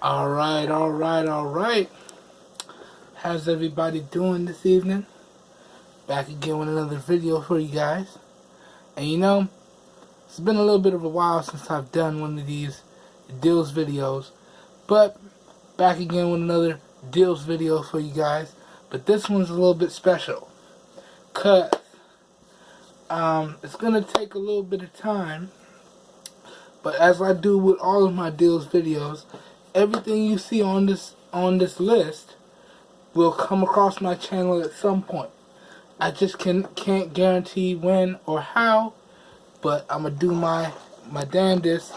Alright. How's everybody doing this evening? Back again with another video for you guys. And it's been a little bit of a while since I've done one of these deals videos. But back again with another deals video for you guys. But this one's a little bit special. Cause it's gonna take a little bit of time. But as I do with all of my deals videos, everything you see on this list will come across my channel at some point. I just can't guarantee when or how, but I'm gonna do my damnedest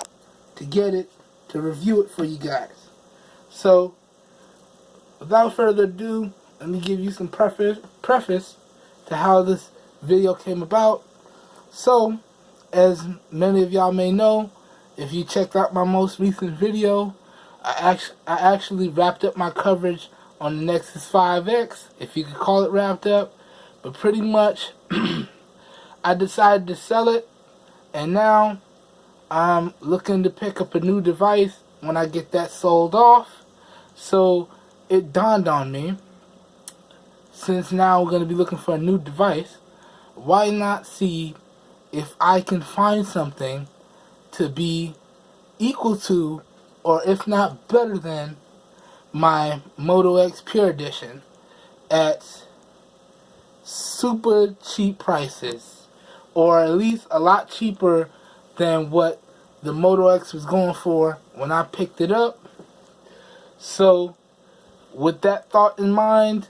to get it, to review it for you guys. So without further ado, let me give you some preface to how this video came about. So, as many of y'all may know, if you checked out my most recent video, I actually wrapped up my coverage on the Nexus 5X, if you could call it wrapped up. But pretty much, I decided to sell it, and now I'm looking to pick up a new device when I get that sold off. So it dawned on me, since now we're going to be looking for a new device, why not see if I can find something to be equal to, or if not better than, my Moto X Pure Edition at super cheap prices, or at least a lot cheaper than what the Moto X was going for when I picked it up. So with that thought in mind,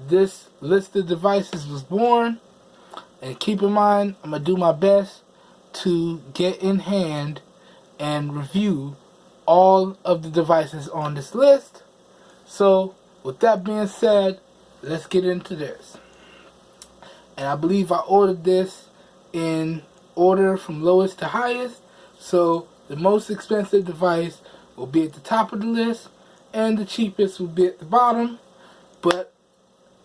this list of devices was born. And keep in mind, I'm going to do my best to get in hand and review all of the devices on this list. So, with that being said, let's get into this. And I believe I ordered this in order from lowest to highest. So, the most expensive device will be at the top of the list, and the cheapest will be at the bottom. But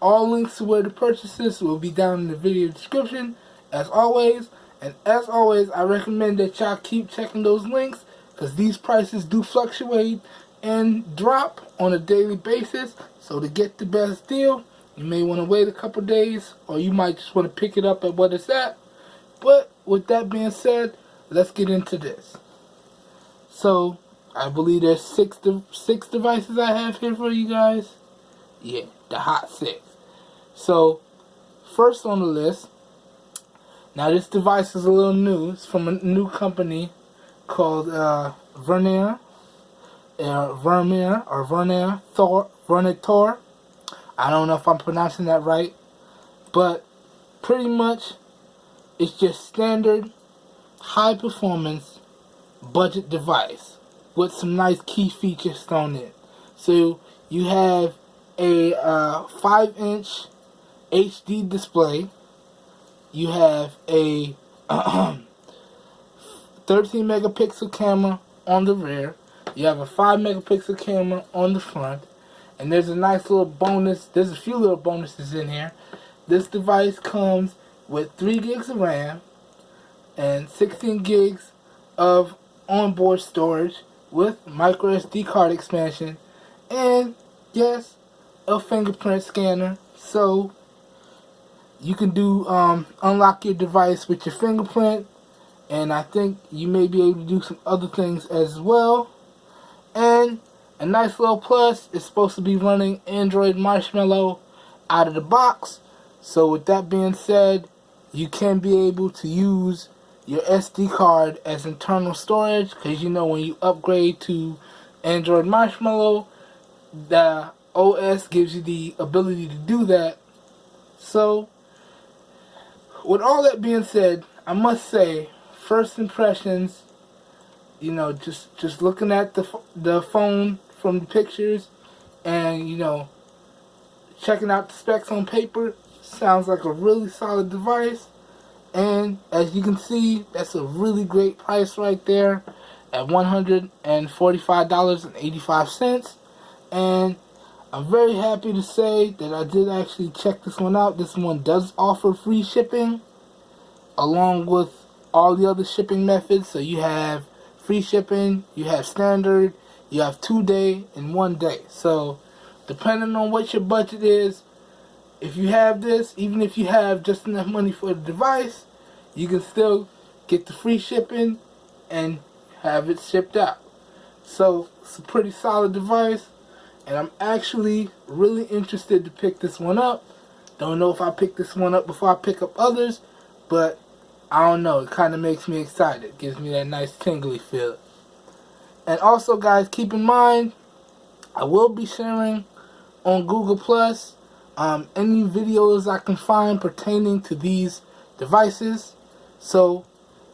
all links to where to purchase this will be down in the video description, as always. And as always, I recommend that y'all keep checking those links, because these prices do fluctuate and drop on a daily basis. So to get the best deal, you may want to wait a couple days, or you might just want to pick it up at what it's at. But with that being said, let's get into this. So I believe there's six devices I have here for you guys. Yeah, the hot 6. So, first on the list, now this device is a little new. It's from a new company called Vernier Tor. I don't know if I'm pronouncing that right, but pretty much it's just standard high performance budget device with some nice key features thrown in. So you have a 5-inch HD display. You have a 13 megapixel camera on the rear. You have a 5 megapixel camera on the front. And there's a nice little bonus. There's a few little bonuses in here. This device comes with 3 gigs of RAM and 16 gigs of onboard storage with micro SD card expansion. And yes, a fingerprint scanner. So you can do unlock your device with your fingerprint, and I think you may be able to do some other things as well. And a nice little plus, it's supposed to be running Android Marshmallow out of the box. So with that being said, you can be able to use your SD card as internal storage, because when you upgrade to Android Marshmallow, the OS gives you the ability to do that. So with all that being said, I must say, first impressions, just looking at the phone from the pictures, and checking out the specs on paper, sounds like a really solid device. And as you can see, that's a really great price right there at $145.85. And I'm very happy to say that I did actually check this one out. This one does offer free shipping, along with all the other shipping methods. So you have free shipping, you have standard, you have 2 days and 1 day. So depending on what your budget is, if you have this, even if you have just enough money for the device, you can still get the free shipping and have it shipped out. So it's a pretty solid device, and I'm actually really interested to pick this one up. Don't know if I pick this one up before I pick up others, but I don't know. It kind of makes me excited. Gives me that nice tingly feel. And also, guys, keep in mind, I will be sharing on Google Plus any videos I can find pertaining to these devices. So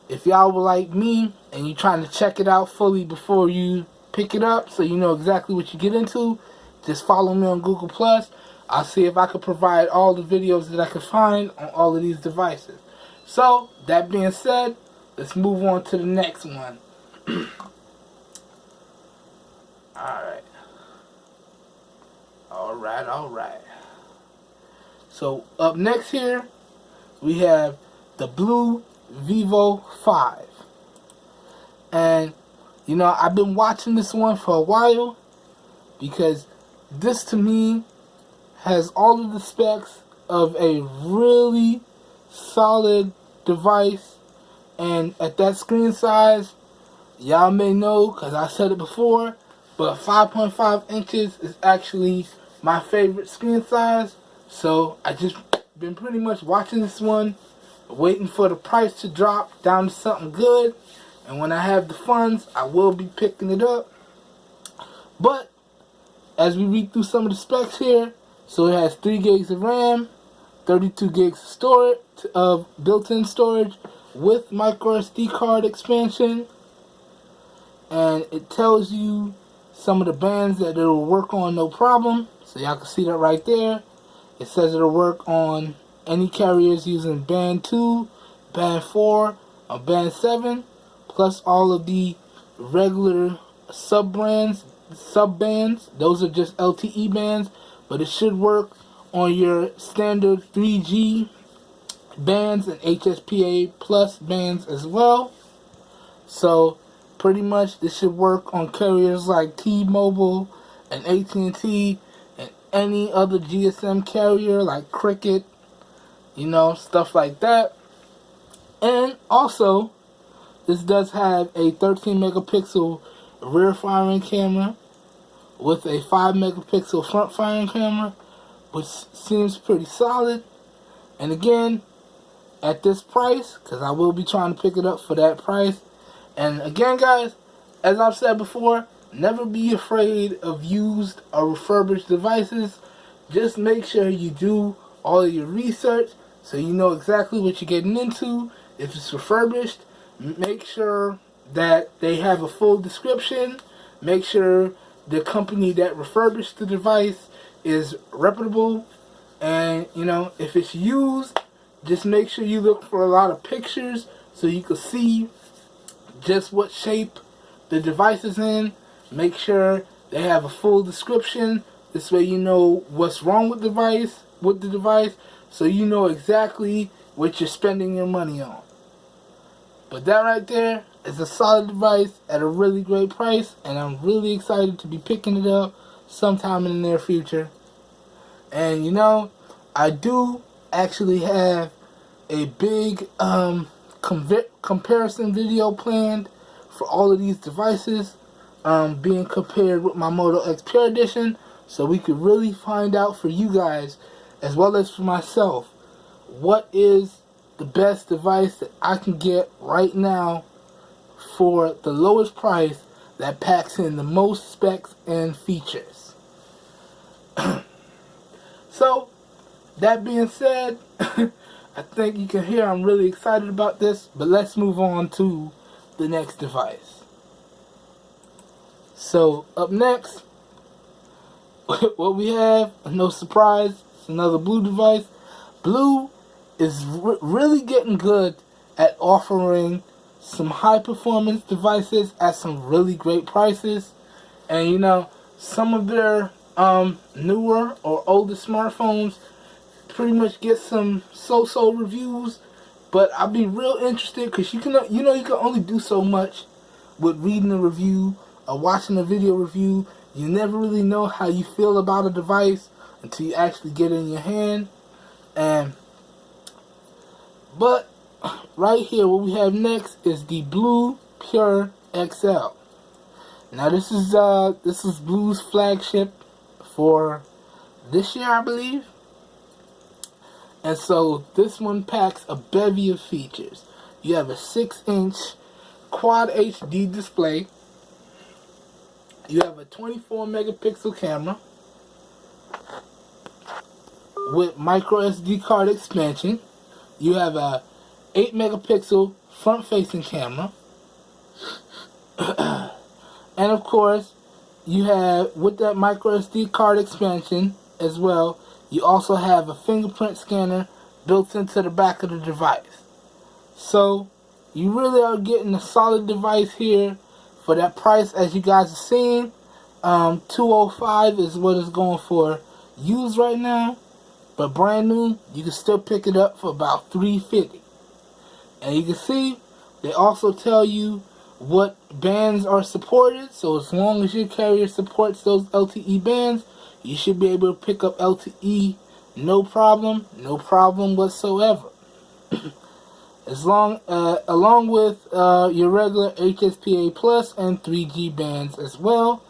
if y'all were like me and you're trying to check it out fully before you pick it up, so you know exactly what you get into, just follow me on Google Plus. I'll see if I can provide all the videos that I can find on all of these devices. So that being said, let's move on to the next one. Alright. So up next here, we have the blue Vivo 5. And, you know, I've been watching this one for a while because this to me has all of the specs of a really solid device. And at that screen size, y'all may know because I said it before, but 5.5 inches is actually my favorite screen size. So I just been pretty much watching this one, waiting for the price to drop down to something good. And when I have the funds, I will be picking it up. But as we read through some of the specs here, so it has 3 gigs of RAM, 32 gigs of storage, of built-in storage with micro SD card expansion. And it tells you some of the bands that it'll work on no problem. So y'all can see that right there. It says it'll work on any carriers using band 2, band 4, or band 7, plus all of the regular sub-bands. Those are just LTE bands, but it should work on your standard 3G bands and HSPA plus bands as well. So pretty much this should work on carriers like T-Mobile and AT&T and any other GSM carrier like Cricket, you know, stuff like that. And also, this does have a 13 megapixel rear firing camera with a 5 megapixel front firing camera, which seems pretty solid. And again, at this price, because I will be trying to pick it up for that price. And again, guys, as I've said before, never be afraid of used or refurbished devices. Just make sure you do all of your research so you know exactly what you're getting into. If it's refurbished, make sure that they have a full description. Make sure the company that refurbished the device is reputable. And, you know, if it's used, just make sure you look for a lot of pictures so you can see just what shape the device is in. Make sure they have a full description. This way you know what's wrong with the device, so you know exactly what you're spending your money on. But that right there is a solid device at a really great price, and I'm really excited to be picking it up sometime in the near future. And you know, I do actually have a big comparison video planned for all of these devices, being compared with my Moto Xperia edition, so we could really find out for you guys as well as for myself what is the best device that I can get right now for the lowest price that packs in the most specs and features. So that being said, I think you can hear I'm really excited about this, but let's move on to the next device. So up next, what we have, no surprise, it's another blue device. Blue is really getting good at offering some high performance devices at some really great prices. And you know, some of their newer or older smartphones pretty much get some so-so reviews, but I'll be real interested because you can only do so much with reading a review watching a video review, you never really know how you feel about a device until you actually get it in your hand. But right here, what we have next is the Blue Pure XL. Now this is Blue's flagship for this year, I believe. And so this one packs a bevy of features. You have a 6-inch Quad HD display. You have a 24 megapixel camera with micro SD card expansion. You have a 8 megapixel front facing camera. And of course, you have, with that micro SD card expansion as well, you also have a fingerprint scanner built into the back of the device. So you really are getting a solid device here for that price. As you guys are seeing, $205 is what it's going for used right now, but brand new you can still pick it up for about $350. And you can see they also tell you what bands are supported, so as long as your carrier supports those LTE bands, you should be able to pick up LTE no problem whatsoever. Along with your regular HSPA Plus and 3G bands as well.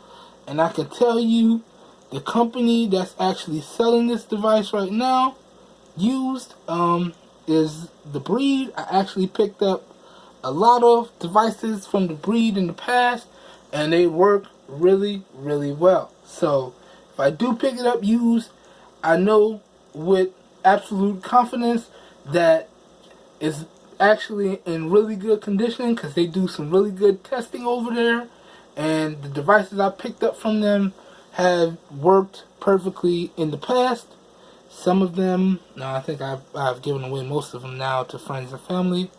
And I can tell you, the company that's actually selling this device right now, used, is The Breed. I actually picked up a lot of devices from The Breed in the past, and they work really, really well. So if I do pick it up used, I know with absolute confidence that it's actually in really good condition, because they do some really good testing over there, and the devices I picked up from them have worked perfectly in the past. Some of them, no, I think I've given away most of them now to friends and family,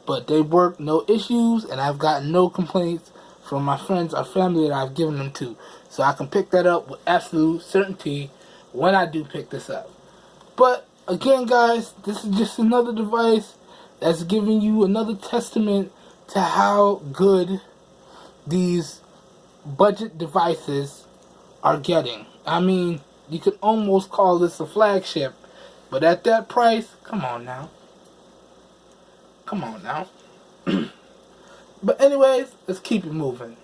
but they work no issues, and I've gotten no complaints from my friends or family that I've given them to. So I can pick that up with absolute certainty when I do pick this up. But again, guys, this is just another device that's giving you another testament to how good these budget devices are getting. I mean, you could almost call this a flagship, but at that price, come on now. Come on now. But anyways, let's keep it moving.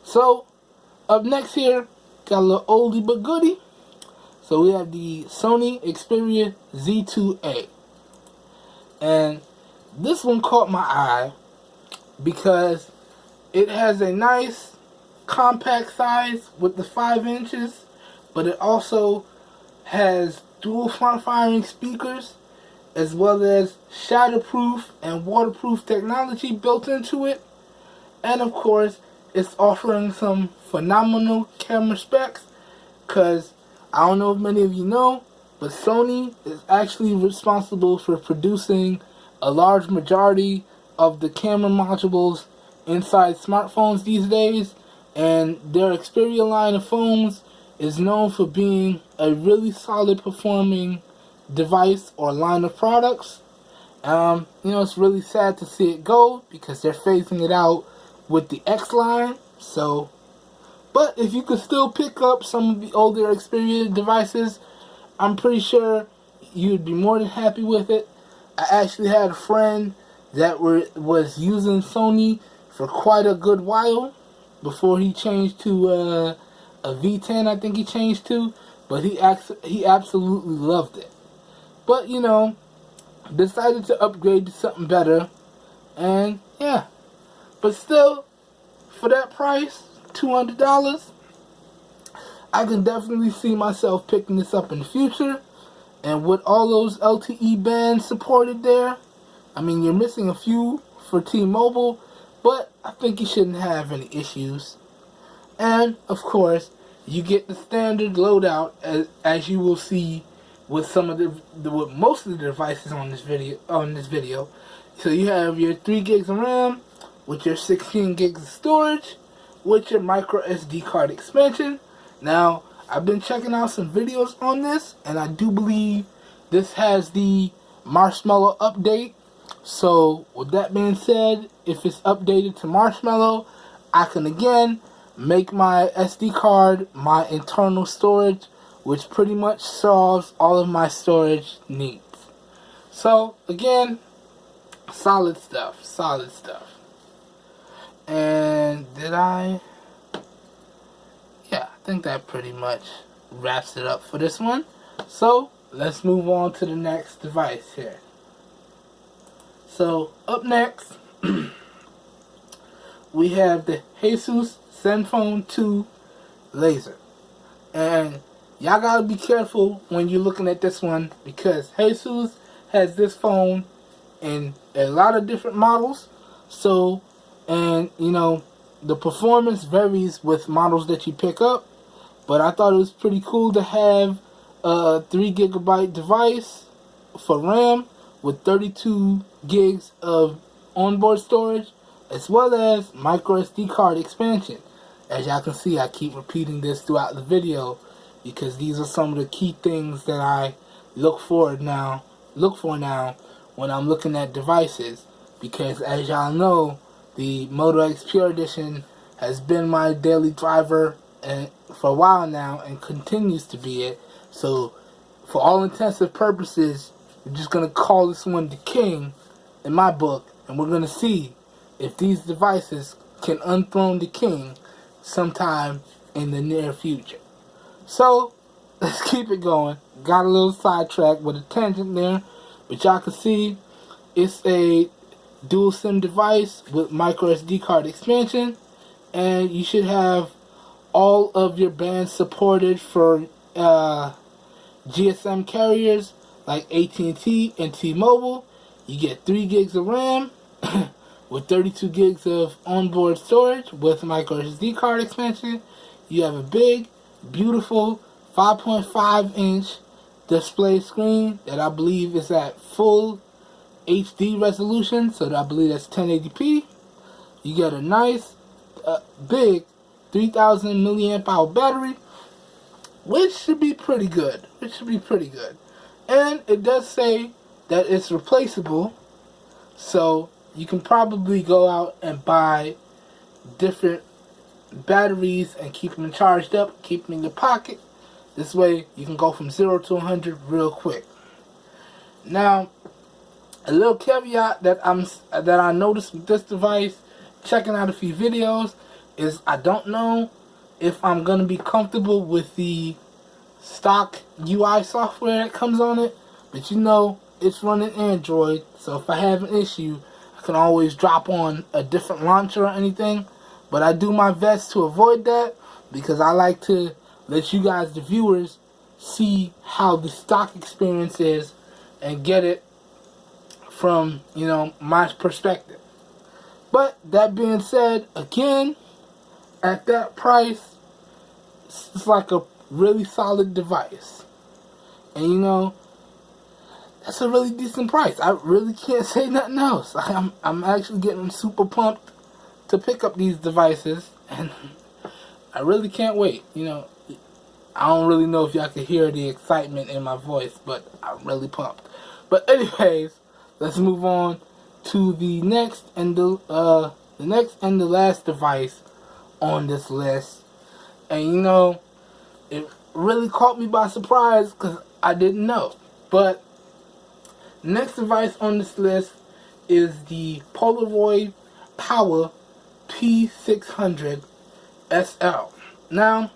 So, up next here, got a little oldie but goodie. So we have the Sony Xperia Z2A. And this one caught my eye because it has a nice compact size with the 5 inches, but it also has dual front firing speakers, as well as shatterproof and waterproof technology built into it. And of course, it's offering some phenomenal camera specs, because I don't know if many of you know, but Sony is actually responsible for producing a large majority of the camera modules inside smartphones these days, and their Xperia line of phones is known for being a really solid performing device or line of products. It's really sad to see it go, because they're phasing it out with the X line. So, but if you could still pick up some of the older Xperia devices, I'm pretty sure you'd be more than happy with it. I actually had a friend that was using Sony for quite a good while before he changed to a V10, I think he changed to, but he absolutely loved it. But decided to upgrade to something better, and yeah. But still, for that price, $200, I can definitely see myself picking this up in the future. And with all those LTE bands supported there, I mean, you're missing a few for T-Mobile, but I think you shouldn't have any issues. And of course, you get the standard loadout, as you will see with some of with most of the devices on this video. So you have your 3 gigs of RAM with your 16 gigs of storage with your micro SD card expansion. Now, I've been checking out some videos on this, and I do believe this has the Marshmallow update. So with that being said, if it's updated to Marshmallow, I can again make my SD card my internal storage, which pretty much solves all of my storage needs. So again, solid stuff, solid stuff. And yeah, I think that pretty much wraps it up for this one. So let's move on to the next device here. So up next, we have the Asus Zenfone 2 laser. And y'all gotta be careful when you're looking at this one, because Asus has this phone in a lot of different models. So, and you know, the performance varies with models that you pick up. But I thought it was pretty cool to have a 3GB device for RAM with 32 gigs of onboard storage, as well as micro SD card expansion. As y'all can see, I keep repeating this throughout the video because these are some of the key things that I look for now when I'm looking at devices. Because as y'all know, the Moto X Pure Edition has been my daily driver for a while now and continues to be it. So for all intents and purposes, we're just going to call this one the king in my book, and we're going to see if these devices can unthrone the king sometime in the near future. So let's keep it going. Got a little sidetracked with a tangent there, but y'all can see it's a dual SIM device with micro SD card expansion, and you should have all of your bands supported for GSM carriers like AT&T and T-Mobile. You get 3 gigs of RAM with 32 gigs of onboard storage with micro SD card expansion. You have a big, beautiful 5.5-inch display screen that I believe is at full HD resolution, so I believe that's 1080p. You get a nice, big 3000 milliamp hour battery, which should be pretty good. And it does say that it's replaceable, so you can probably go out and buy different batteries and keep them charged up, keep them in your pocket. This way you can go from 0 to 100 real quick. Now, a little caveat that I noticed with this device, checking out a few videos, is I don't know if I'm gonna be comfortable with the stock UI software that comes on it, but you know, it's running Android, so if I have an issue, I can always drop on a different launcher or anything. But I do my best to avoid that, because I like to let you guys, the viewers, see how the stock experience is and get it from, you know, my perspective. But that being said, again, at that price, it's like a really solid device. And you know, that's a really decent price. I really can't say nothing else. I'm actually getting super pumped to pick up these devices, and I really can't wait. You know, I don't really know if y'all can hear the excitement in my voice, but I'm really pumped. But anyways, let's move on to the next and the last device on this list. And you know, it really caught me by surprise because I didn't know. But next device on this list is the Polaroid Power P600 SL. Now,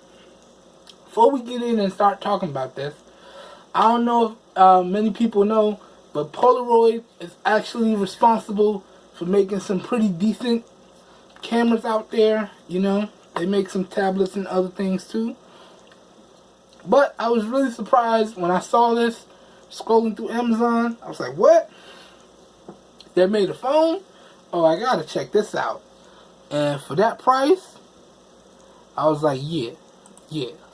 before we get in and start talking about this, I don't know if many people know, but Polaroid is actually responsible for making some pretty decent cameras out there. You know, they make some tablets and other things too. But I was really surprised when I saw this scrolling through Amazon. I was like, what? They made a phone? Oh, I gotta check this out. And for that price, I was like, yeah.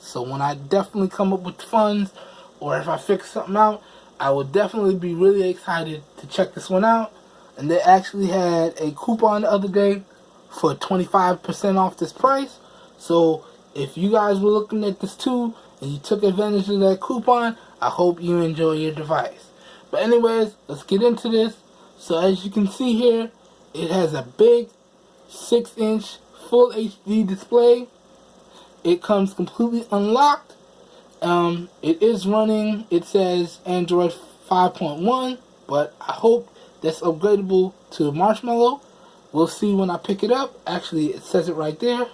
So when I definitely come up with funds, or if I fix something out, I will definitely be really excited to check this one out. And they actually had a coupon the other day for 25% off this price. So if you guys were looking at this too, and you took advantage of that coupon, I hope you enjoy your device. But anyways, let's get into this. So as you can see here, it has a big 6-inch full HD display. It comes completely unlocked. It is running, it says Android 5.1, but I hope that's upgradable to Marshmallow. We'll see when I pick it up. Actually, it says it right there.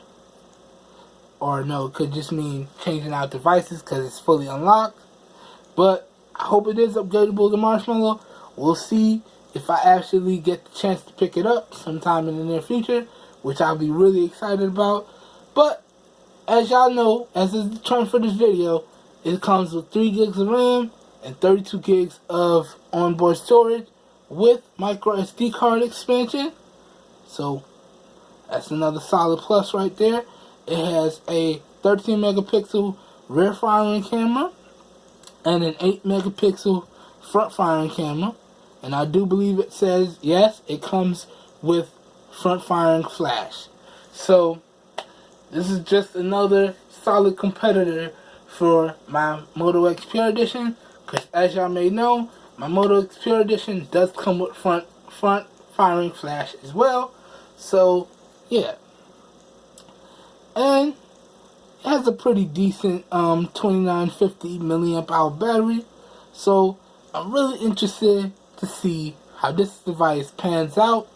Or no, it could just mean changing out devices because it's fully unlocked. But I hope it is upgradable to Marshmallow. We'll see if I actually get the chance to pick it up sometime in the near future, which I'll be really excited about. But as y'all know, as is the trend for this video, it comes with 3 gigs of RAM and 32 gigs of onboard storage with micro SD card expansion. So that's another solid plus right there. It has a 13 megapixel rear firing camera and an 8 megapixel front firing camera. And I do believe it says, yes, it comes with front firing flash. So this is just another solid competitor for my Moto Xperia Edition, because as y'all may know, my Moto Xperia Edition does come with front firing flash as well. So yeah, and it has a pretty decent 2950 milliamp hour battery. So I'm really interested to see how this device pans out.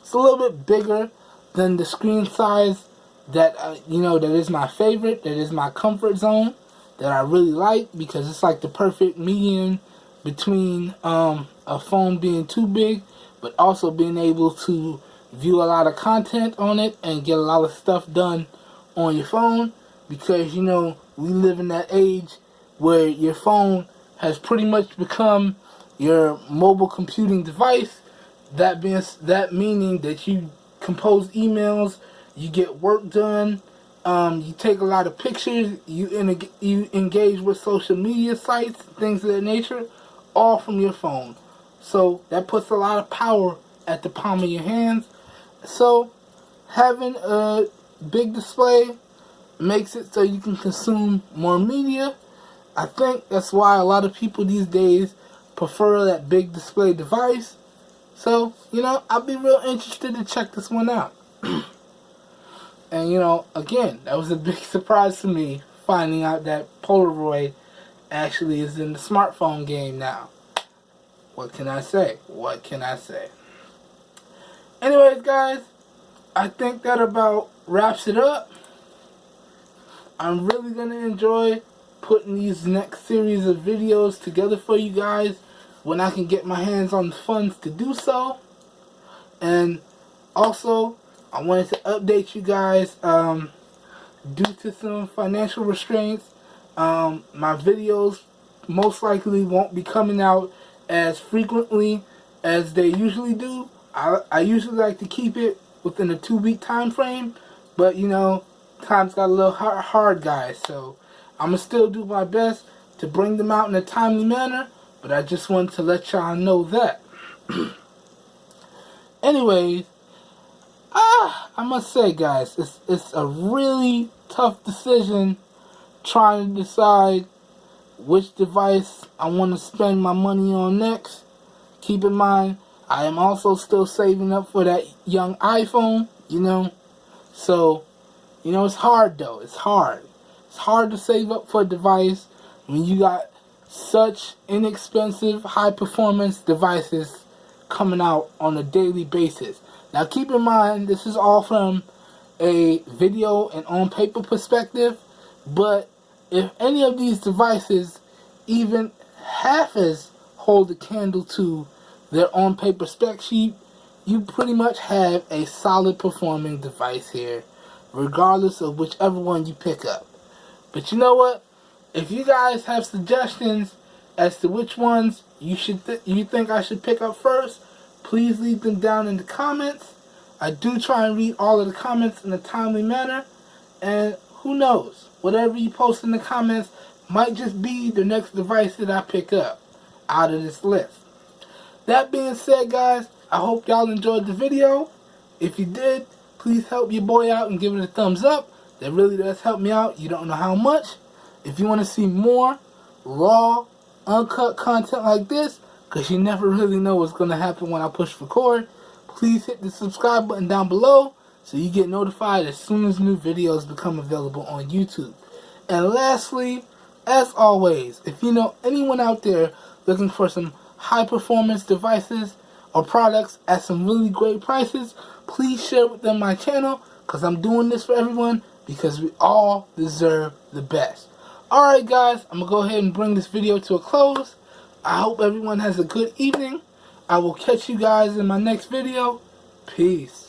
It's a little bit bigger than the screen size that that is my favorite, that is my comfort zone, that I really like, because it's like the perfect medium between a phone being too big but also being able to view a lot of content on it and get a lot of stuff done on your phone, because we live in that age where your phone has pretty much become your mobile computing device. That meaning that you compose emails, you get work done, you take a lot of pictures, you engage with social media sites, things of that nature, all from your phone. So that puts a lot of power at the palm of your hands. So having a big display makes it so you can consume more media. I think that's why a lot of people these days prefer that big display device. So, I'll be real interested to check this one out. And, again, that was a big surprise to me, finding out that Polaroid actually is in the smartphone game now. What can I say? What can I say? Anyways, guys, I think that about wraps it up. I'm really going to enjoy putting these next series of videos together for you guys when I can get my hands on the funds to do so. And also, I wanted to update you guys, due to some financial restraints, my videos most likely won't be coming out as frequently as they usually do. I usually like to keep it within a 2-week time frame, but times got a little hard, guys, so I'm going to still do my best to bring them out in a timely manner, but I just wanted to let y'all know that. Anyways, I must say, guys, it's a really tough decision trying to decide which device I want to spend my money on next. Keep in mind, I am also still saving up for that young iPhone, So, it's hard though. It's hard. It's hard to save up for a device when you got such inexpensive, high-performance devices coming out on a daily basis. Now, keep in mind, this is all from a video and on-paper perspective, but if any of these devices even half as hold a candle to their on-paper spec sheet, you pretty much have a solid performing device here, regardless of whichever one you pick up. But you know what? If you guys have suggestions as to which ones you think I should pick up first, please leave them down in the comments. I do try and read all of the comments in a timely manner, and who knows, whatever you post in the comments might just be the next device that I pick up out of this list. That being said, guys, I hope y'all enjoyed the video. If you did, please help your boy out and give it a thumbs up. That really does help me out. You don't know how much. If you want to see more raw, uncut content like this, because you never really know what's going to happen when I push record, please hit the subscribe button down below so you get notified as soon as new videos become available on YouTube. And lastly, as always, if you know anyone out there looking for some high performance devices or products at some really great prices, please share with them my channel, because I'm doing this for everyone, because we all deserve the best. Alright guys, I'm going to go ahead and bring this video to a close. I hope everyone has a good evening. I will catch you guys in my next video. Peace.